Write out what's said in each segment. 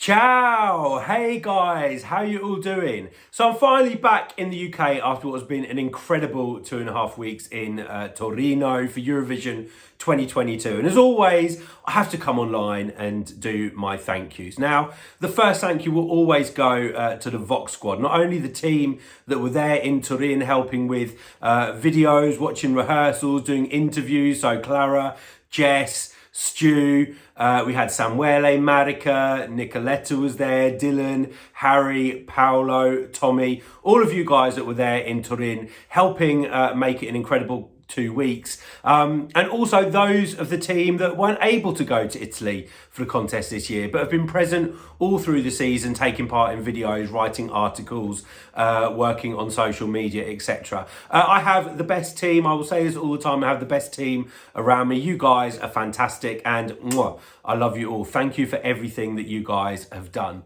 Ciao! Hey guys, how you all doing? So I'm finally back in the UK after what has been an incredible 2.5 weeks in Torino for Eurovision 2022. And as always, I have to come online and do my thank yous. Now, the first thank you will always go to the Vox squad, not only the team that were there in Turin helping with videos, watching rehearsals, doing interviews, so Clara, Jess, Stu, we had Samuele, Marika, Nicoletta was there, Dylan, Harry, Paolo, Tommy, all of you guys that were there in Turin helping make it an incredible 2 weeks. And also those of the team that weren't able to go to Italy for the contest this year, but have been present all through the season, taking part in videos, writing articles, working on social media, etc. I have the best team. I will say this all the time. I have the best team around me. You guys are fantastic and mwah, I love you all. Thank you for everything that you guys have done.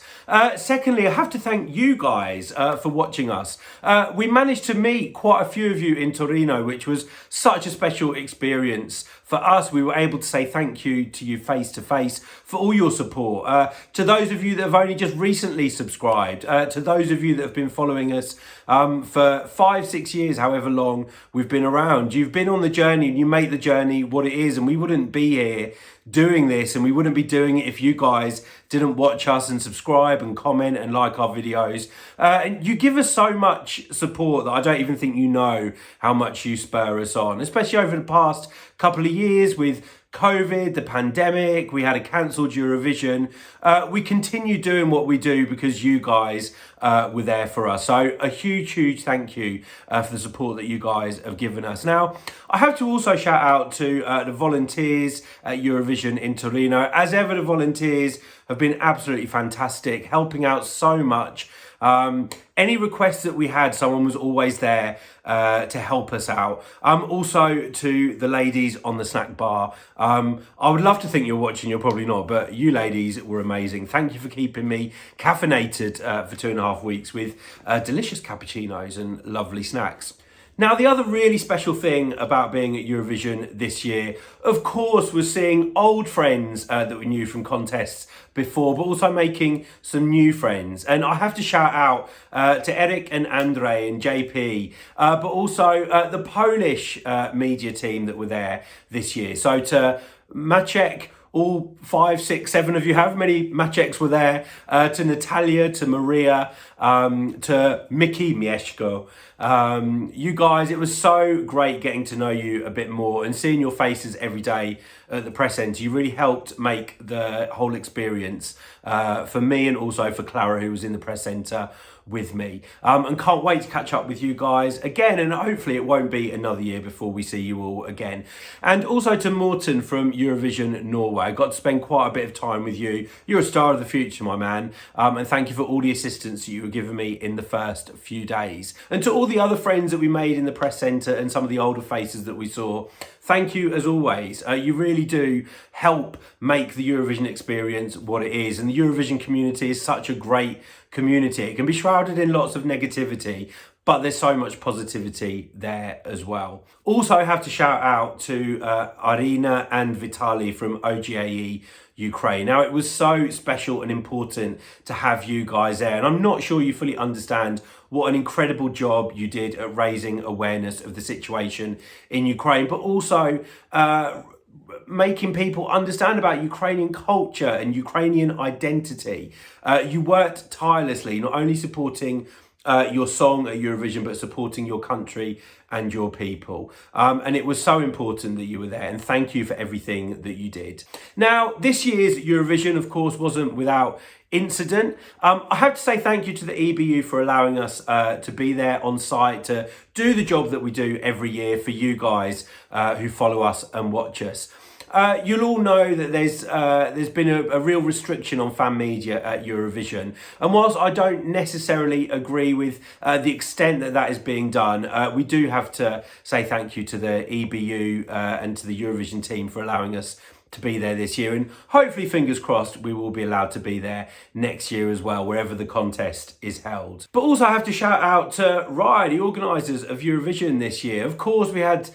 Secondly, I have to thank you guys for watching us. We managed to meet quite a few of you in Torino, which was such a special experience for us. We were able to say thank you to you face to face for all your support. To those of you that have only just recently subscribed, to those of you that have been following us for 5-6 years, however long we've been around, you've been on the journey and you make the journey what it is, and we wouldn't be here doing this, and we wouldn't be doing it if you guys didn't watch us and subscribe and comment and like our videos. And you give us so much support that I don't even think you know how much you spur us on, especially over the past couple of years with COVID, the pandemic. We had a cancelled Eurovision. We continue doing what we do because you guys were there for us. So a huge thank you for the support that you guys have given us. Now, I have to also shout out to the volunteers at Eurovision in Torino. As ever, the volunteers have been absolutely fantastic, helping out so much. Any requests that we had, someone was always there to help us out. Also to the ladies on the snack bar. I would love to think you're watching, you're probably not, but you ladies were amazing. Thank you for keeping me caffeinated for 2.5 weeks with delicious cappuccinos and lovely snacks. Now, the other really special thing about being at Eurovision this year, of course, was seeing old friends that we knew from contests before, but also making some new friends. And I have to shout out to Eric and Andre and JP, but also the Polish media team that were there this year. So to Maciek, all 5, 6, 7 of you, however many Macieks were there, to Natalia, to Maria, to Mickey Mieszko. You guys, it was so great getting to know you a bit more and seeing your faces every day at the press centre. You really helped make the whole experience for me and also for Clara, who was in the press centre with me. And can't wait to catch up with you guys again, and hopefully it won't be another year before we see you all again. And also to Morten from Eurovision Norway. I got to spend quite a bit of time with you. You're a star of the future, my man. And thank you for all the assistance that you were giving me in the first few days. And to all the other friends that we made in the press centre and some of the older faces that we saw, thank you as always. You really do help make the Eurovision experience what it is. And the Eurovision community is such a great community. It can be shrouded in lots of negativity, but there's so much positivity there as well. Also, I have to shout out to Arina and Vitaly from OGAE Ukraine. Now, it was so special and important to have you guys there, and I'm not sure you fully understand what an incredible job you did at raising awareness of the situation in Ukraine, but also making people understand about Ukrainian culture and Ukrainian identity. You worked tirelessly, not only supporting your song at Eurovision, but supporting your country and your people. And it was so important that you were there, and thank you for everything that you did. Now, this year's Eurovision, of course, wasn't without incident. I have to say thank you to the EBU for allowing us to be there on site to do the job that we do every year for you guys who follow us and watch us. You'll all know that there's been a real restriction on fan media at Eurovision, and whilst I don't necessarily agree with the extent that that is being done, we do have to say thank you to the EBU and to the Eurovision team for allowing us to be there this year, and hopefully, fingers crossed, we will be allowed to be there next year as well, wherever the contest is held. But also I have to shout out to Rai, the organisers of Eurovision this year. Of course, we had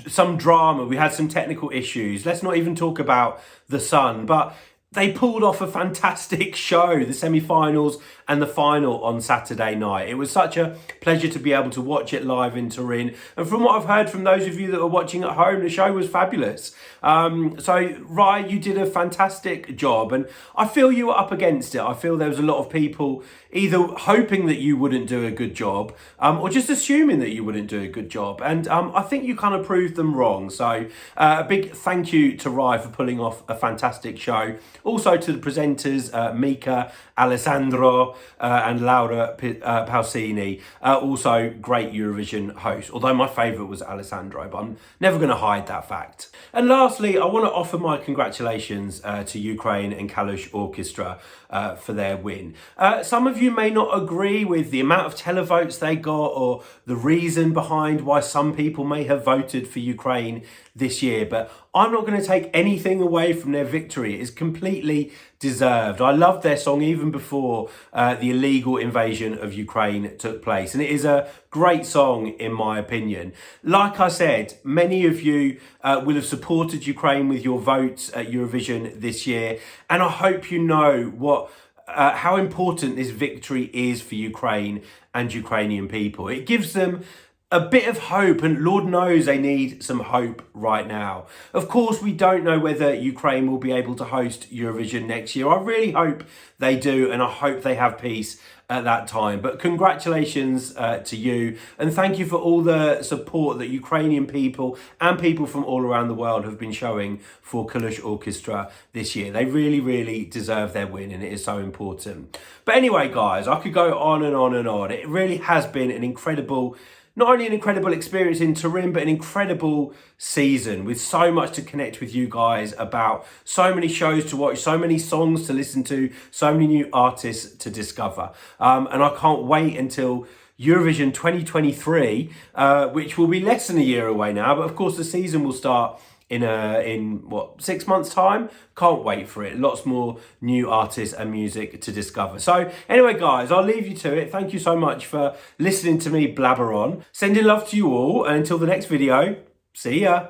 some drama, we had some technical issues. Let's not even talk about the sun, but they pulled off a fantastic show, the semi-finals and the final on Saturday night. It was such a pleasure to be able to watch it live in Turin. And from what I've heard from those of you that are watching at home, the show was fabulous. So, Rai, you did a fantastic job. And I feel you were up against it. I feel there was a lot of people either hoping that you wouldn't do a good job or just assuming that you wouldn't do a good job. And I think you kind of proved them wrong. So a big thank you to Rai for pulling off a fantastic show. Also to the presenters, Mika, Alessandro and Laura Pausini, also great Eurovision hosts, although my favourite was Alessandro, but I'm never going to hide that fact. And lastly, I want to offer my congratulations to Ukraine and Kalush Orchestra for their win. Some of you may not agree with the amount of televotes they got or the reason behind why some people may have voted for Ukraine this year, but I'm not going to take anything away from their victory. It is completely deserved. I loved their song even before the illegal invasion of Ukraine took place, and it is a great song in my opinion. Like I said, many of you will have supported Ukraine with your votes at Eurovision this year, and I hope you know how important this victory is for Ukraine and Ukrainian people. It gives them a bit of hope, and Lord knows they need some hope right now. Of course, we don't know whether Ukraine will be able to host Eurovision next year. I really hope they do, and I hope they have peace at that time. But congratulations to you, and thank you for all the support that Ukrainian people and people from all around the world have been showing for Kalush Orchestra this year. They really, really deserve their win, and it is so important. But anyway, guys, I could go on and on and on. It really has been an incredible, not only an incredible experience in Turin, but an incredible season with so much to connect with you guys about, so many shows to watch, so many songs to listen to, so many new artists to discover. And I can't wait until Eurovision 2023, which will be less than a year away now. But of course, the season will start in 6 months time. Can't wait for it. Lots more new artists and music to discover. So anyway, guys, I'll leave you to it. Thank you so much for listening to me blabber on. Sending love to you all, and until the next video, see ya.